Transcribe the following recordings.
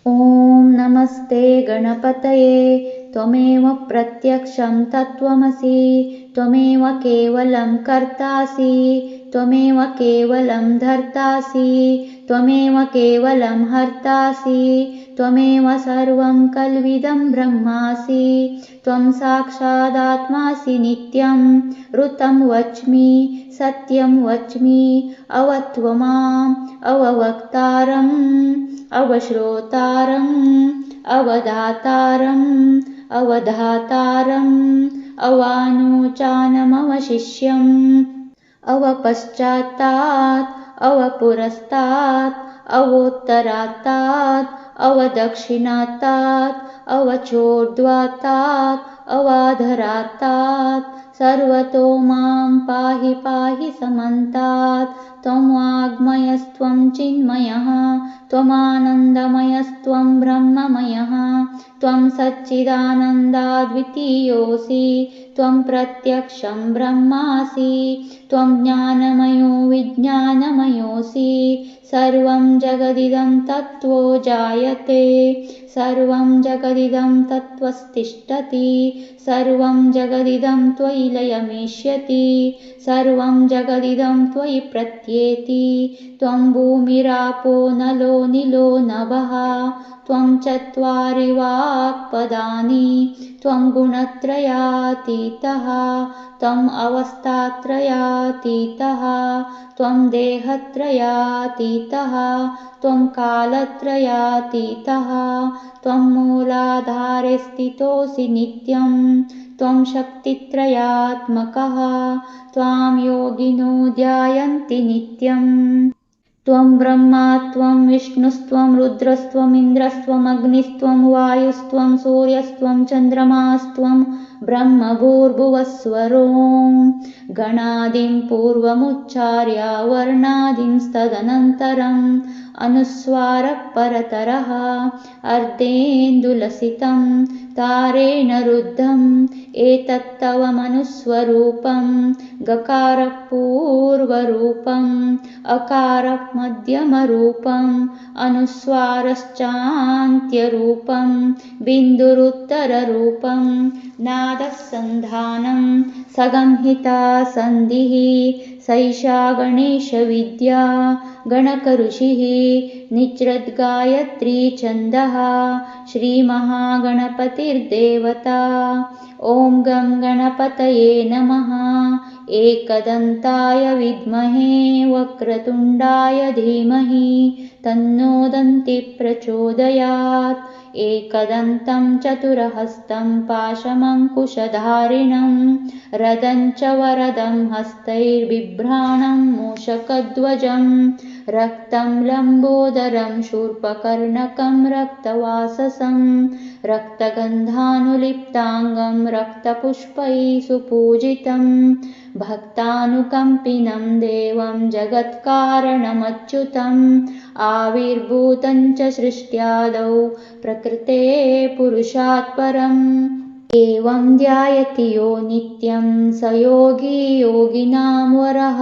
ॐ नमस्ते गणपतये। त्वमेव प्रत्यक्षं तत्त्वमसि, त्वमेव केवलं कर्तासि, त्वमेव केवलं धर्तासि, त्वमेव केवलं हर्तासि, त्वमेव सर्वं कल्विदं ब्रह्मासि, त्वं साक्षादात्मासि नित्यं। ऋतं वच्मि सत्यं वच्मि, अवत्वमाम् अववक्तारम् अवश्रोतारम् अवदातारम् अवधातारम् अवानोचानमवशिष्यम् अवपश्चात्तात् अवपुरस्तात् अवोत्तरात्तात् अवदक्षिणात्तात् अवचोर्ध्वात्तात् अवाधरात्तात् सर्वतो मां पाहि पाहि समन्तात्। त्वं वाङ्मयस्त्वं चिन्मयः, त्वमानन्दमयस्त्वं ब्रह्ममयः, त्वं सच्चिदानन्दाद्वितीयोऽसि, त्वं प्रत्यक्षं ब्रह्मासि, त्वं ज्ञानमयो विज्ञानमयोऽसि। सर्वं जगदिदं तत्त्वो जायते, सर्वं जगदिदं तत्त्वस्तिष्ठति, सर्वं जगदिदं त्वयि लयमेष्यति, सर्वं जगदिदं त्वयि प्रत्येति। त्वं भूमिरापो नलो निलो नभः, त्वं चत्वारि वाक्पदानि, त्वं गुणत्रयातीतः, त्वम् अवस्थात्रयातीतः, त्वं देहत्रयातीतः, त्वं कालत्रयातीतः, त्वं मूलाधारे स्थितोऽसि नित्यं, त्वं शक्तित्रयात्मकः, त्वां योगिनो ध्यायन्ति नित्यम्। त्वं ब्रह्मा त्वं विष्णुस्त्वं रुद्रस्त्वमिन्द्रस्त्वमग्निस्त्वं वायुस्त्वं सूर्यस्त्वं चन्द्रमास्त्वं ब्रह्मभूर्भुवस्वरों। गणादिं पूर्वमुच्चार्य वर्णादिंस्तदनन्तरम् अनुस्वारः परतरः अर्धेन्दुलसितं तारेण रुद्धम् एतत्तव मनुस्वरूपं। गकारः पूर्वरूपम्, अकारः मध्यमरूपम्, अनुस्वारश्चान्त्यरूपं, बिन्दुरुत्तररूपं। नादः सन्धानं सगंहिता सन्धिः, सैषा गणेशविद्या गणकऋषिः निच्रद्गायत्री छन्दः श्रीमहागणपतिर्देवता। ॐ गं गणपतये नमः। एकदन्ताय विद्महे वक्रतुण्डाय धीमहि तन्नो दन्तिः प्रचोदयात्। एकदन्तं चतुरहस्तं पाशमङ्कुशधारिणं रदं च वरदं हस्तैर्बिभ्राणं मूषकध्वजं रक्तं लम्बोदरं शूर्पकर्णकं रक्तवाससं रक्तगन्धानुलिप्ताङ्गं रक्तपुष्पैः सुपूजितं भक्तानुकम्पिनं देवं जगत्कारणमच्युतम् आविर्भूतं च सृष्ट्यादौ प्रकृते पुरुषात् परम्। एवं ध्यायति यो नित्यं स योगी योगिनां वरः।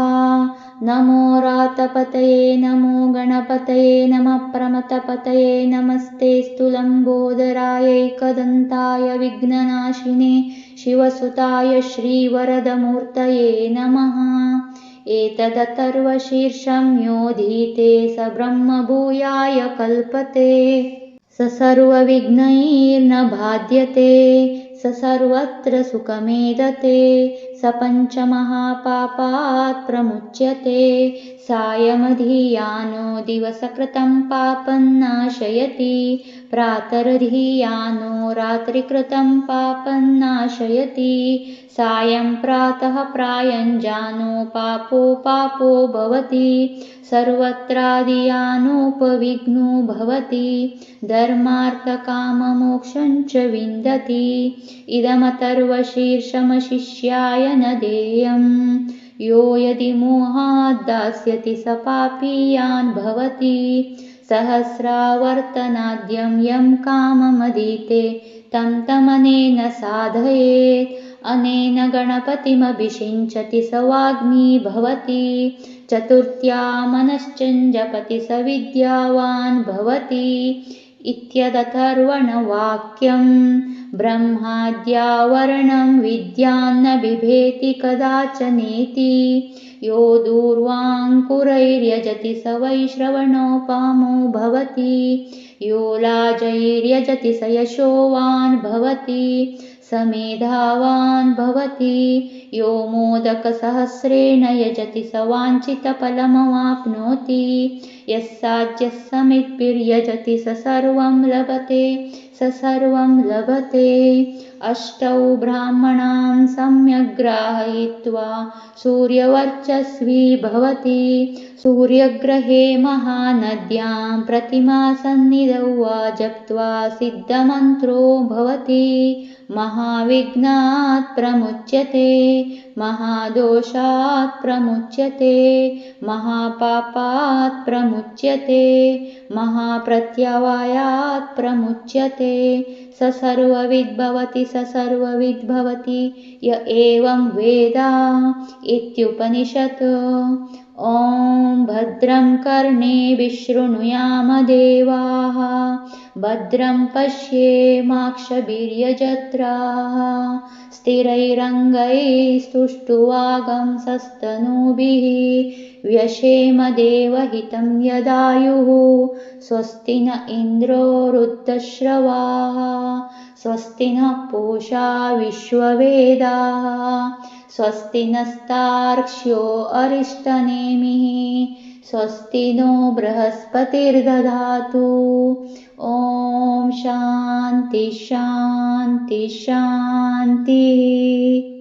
नमो रातपतये नमो गणपतये नमः प्रमथपतये नमस्तेऽस्तु लम्बोदराय एकदन्ताय विघ्ननाशिने शिवसुताय श्रीवरदमूर्तये नमः। एतदथर्वशीर्षं योऽधीते स ब्रह्मभूयाय कल्पते, स सर्वविघ्नैर्न बाध्यते, स सर्वत्र सुखमेधते, स पञ्चमहापापात् प्रमुच्यते। सायमधियानो दिवसकृतं पापं नाशयति, प्रातरधियानो रात्रिकृतं पापं नाशयति। सायं प्रातः प्रायञ्जानो पापो पापो भवति, सर्वत्राधियानोपविघ्नो भवति, धर्मार्थकाममोक्षं च विन्दति। इदमथर्वशीर्षमशिष्याय न देयम्, यो यदि मोहात् दास्यति स पापीयान् भवति। सहस्रावर्तनाद्यं यं काममधीते तं तमनेन साधयेत्, अनेन गणपतिमभिषिञ्चति स वाग्मी भवति। चतुर्थ्या मनश्चञ्जपति स विद्यावान् भवति। इत्यदथर्वणवाक्यम्। ब्रह्माद्यावरणं विद्यान्न बिभेति कदाचनेति। यो दूर्वाङ्कुरैर्यजति स वै श्रवणोपामो भवति। यो लाजैर्यजति स यशोवान् भवति। स मेधावान् भवति। यो मोदकसहस्रेण यजति स वाञ्छितफलमवाप्नोति। यः साध्यः समिद्भिर्यजति स सर्वं लभते। स सर्वं लभते। अष्टौ ब्राह्मणान् सम्यग् ग्राहयित्वा सूर्यवर्चस्वी भवति। सूर्यग्रहे महानद्यां प्रतिमासन्निधौ वा जप्त्वा सिद्धमन्त्रो भवति। महाविघ्नात् प्रमुच्यते। महादोषात् प्रमुच्यते। महापापात् प्रमुच्यते। महाप्रत्यवायात् प्रमुच्यते। स सर्वविद् भवति। स सर्वविद् भवति य एवं वेद इत्युपनिषत्। ॐ भद्रं कर्णेभिः शृणुयाम देवाः। भद्रं पश्येमाक्षभिर्यजत्राः। स्थिरैरङ्गैस्तुष्टुवागंसस्तनूभिः व्यशेम देवहितं यदायुः। स्वस्ति न इन्द्रो वृद्धश्रवाः। स्वस्ति नः पूषा विश्ववेदाः। स्वस्ति नस्तार्क्ष्यो अरिष्टनेमिः। स्वस्ति नो बृहस्पतिर्दधातु। ॐ शान्ति शान्ति शान्तिः।